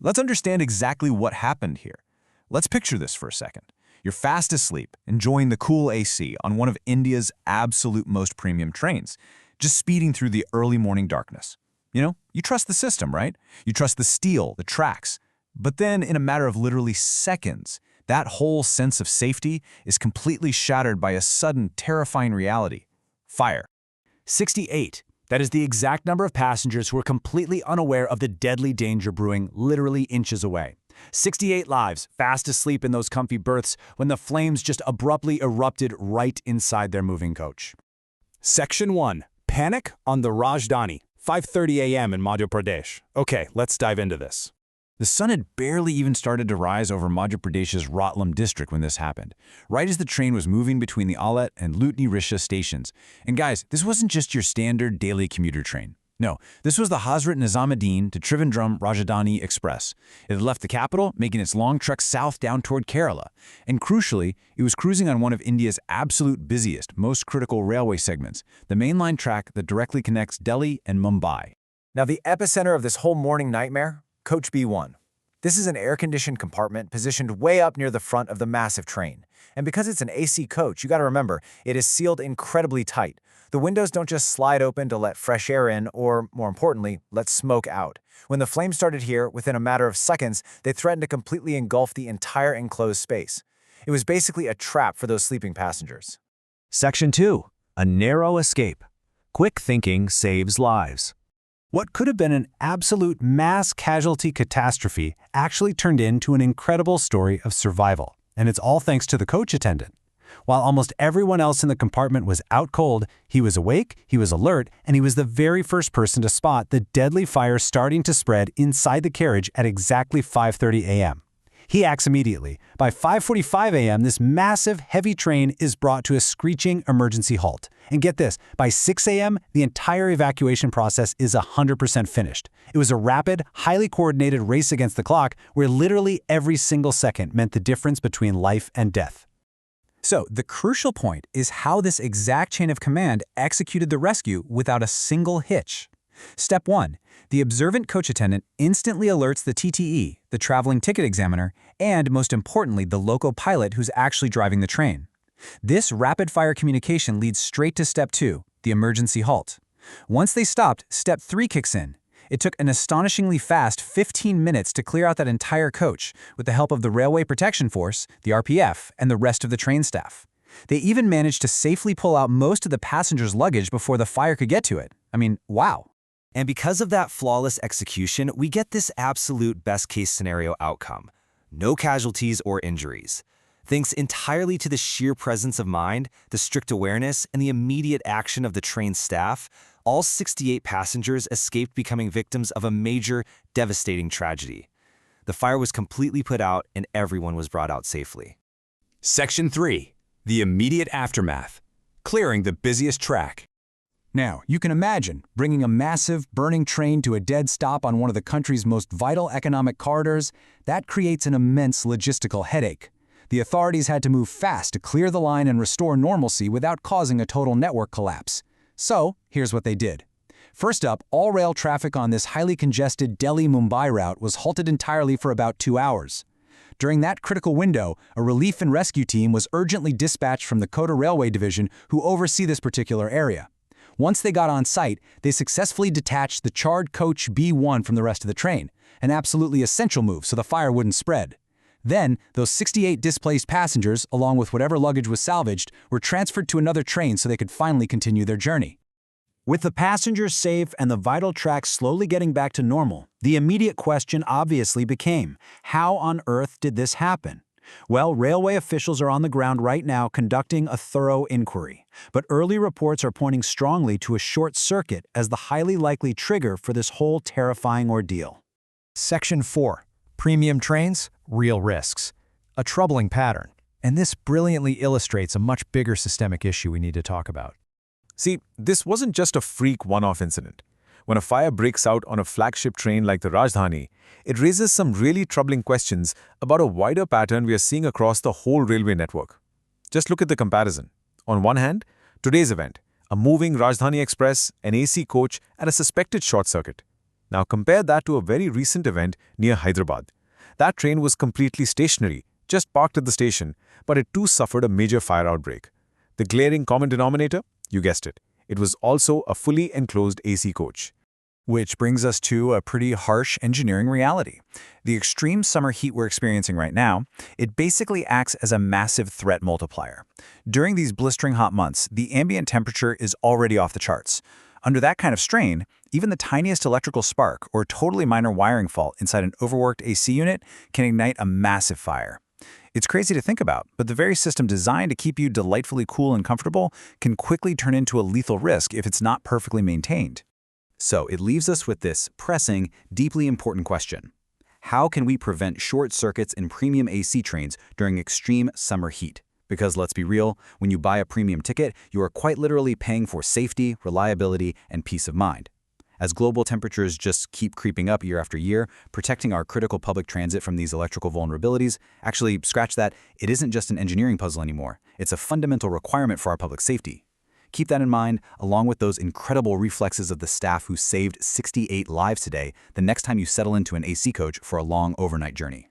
let's understand exactly what happened here. Let's picture this for a second. You're fast asleep, enjoying the cool AC on one of India's absolute most premium trains, just speeding through the early morning darkness. You trust the system, right? You trust the steel, the tracks. But then, in a matter of literally seconds, that whole sense of safety is completely shattered by a sudden, terrifying reality: fire. 68. That is the exact number of passengers who were completely unaware of the deadly danger brewing literally inches away. 68 lives, fast asleep in those comfy berths when the flames just abruptly erupted right inside their moving coach. Section 1. Panic on the Rajdhani, 5:30 a.m. in Madhya Pradesh. Okay, let's dive into this. The sun had barely even started to rise over Madhya Pradesh's Ratlam district when this happened, right as the train was moving between the Alet and Lutni Risha stations. And guys, this wasn't just your standard daily commuter train. No, this was the Hazrat Nizamuddin to Trivandrum Rajdhani Express. It had left the capital, making its long trek south down toward Kerala. And crucially, it was cruising on one of India's absolute busiest, most critical railway segments, the mainline track that directly connects Delhi and Mumbai. Now, the epicenter of this whole morning nightmare? Coach B1. This is an air-conditioned compartment positioned way up near the front of the massive train. And because it's an AC coach, you gotta remember, it is sealed incredibly tight. The windows don't just slide open to let fresh air in or, more importantly, let smoke out. When the flames started here, within a matter of seconds, they threatened to completely engulf the entire enclosed space. It was basically a trap for those sleeping passengers. Section 2. A narrow escape. Quick thinking saves lives. What could have been an absolute mass casualty catastrophe actually turned into an incredible story of survival. And it's all thanks to the coach attendant. While almost everyone else in the compartment was out cold, he was awake, he was alert, and he was the very first person to spot the deadly fire starting to spread inside the carriage at exactly 5:30 a.m. He acts immediately. By 5:45 a.m., this massive, heavy train is brought to a screeching emergency halt. And get this, by 6 a.m., the entire evacuation process is 100% finished. It was a rapid, highly coordinated race against the clock where literally every single second meant the difference between life and death. So, the crucial point is how this exact chain of command executed the rescue without a single hitch. Step 1. The observant coach attendant instantly alerts the TTE, the traveling ticket examiner, and, most importantly, the local pilot who's actually driving the train. This rapid-fire communication leads straight to Step 2, the emergency halt. Once they stopped, Step 3 kicks in. It took an astonishingly fast 15 minutes to clear out that entire coach with the help of the Railway Protection Force, the RPF, and the rest of the train staff. They even managed to safely pull out most of the passengers' luggage before the fire could get to it. I mean, wow. And because of that flawless execution, we get this absolute best-case scenario outcome. No casualties or injuries. Thanks entirely to the sheer presence of mind, the strict awareness, and the immediate action of the train's staff, all 68 passengers escaped becoming victims of a major, devastating tragedy. The fire was completely put out and everyone was brought out safely. Section 3. The immediate aftermath. Clearing the busiest track. Now, you can imagine bringing a massive, burning train to a dead stop on one of the country's most vital economic corridors. That creates an immense logistical headache. The authorities had to move fast to clear the line and restore normalcy without causing a total network collapse. So, here's what they did. First up, all rail traffic on this highly congested Delhi-Mumbai route was halted entirely for about 2 hours. During that critical window, a relief and rescue team was urgently dispatched from the Kota Railway Division who oversee this particular area. Once they got on site, they successfully detached the charred coach B1 from the rest of the train, an absolutely essential move so the fire wouldn't spread. Then, those 68 displaced passengers, along with whatever luggage was salvaged, were transferred to another train so they could finally continue their journey. With the passengers safe and the vital tracks slowly getting back to normal, the immediate question obviously became, how on earth did this happen? Well, railway officials are on the ground right now conducting a thorough inquiry, but early reports are pointing strongly to a short circuit as the highly likely trigger for this whole terrifying ordeal. Section 4. Premium trains, real risks. A troubling pattern. And this brilliantly illustrates a much bigger systemic issue we need to talk about. See, this wasn't just a freak one-off incident. When a fire breaks out on a flagship train like the Rajdhani, it raises some really troubling questions about a wider pattern we are seeing across the whole railway network. Just look at the comparison. On one hand, today's event, a moving Rajdhani Express, an AC coach, and a suspected short circuit. Now compare that to a very recent event near Hyderabad. That train was completely stationary, just parked at the station, but it too suffered a major fire outbreak. The glaring common denominator? You guessed it. It was also a fully enclosed AC coach. Which brings us to a pretty harsh engineering reality. The extreme summer heat we're experiencing right now, it basically acts as a massive threat multiplier. During these blistering hot months, the ambient temperature is already off the charts. Under that kind of strain, even the tiniest electrical spark or totally minor wiring fault inside an overworked AC unit can ignite a massive fire. It's crazy to think about, but the very system designed to keep you delightfully cool and comfortable can quickly turn into a lethal risk if it's not perfectly maintained. So it leaves us with this pressing, deeply important question. How can we prevent short circuits in premium AC trains during extreme summer heat? Because let's be real, when you buy a premium ticket, you are quite literally paying for safety, reliability, and peace of mind. As global temperatures just keep creeping up year after year, protecting our critical public transit from these electrical vulnerabilities, actually, scratch that, it isn't just an engineering puzzle anymore. It's a fundamental requirement for our public safety. Keep that in mind, along with those incredible reflexes of the staff who saved 68 lives today, the next time you settle into an AC coach for a long overnight journey.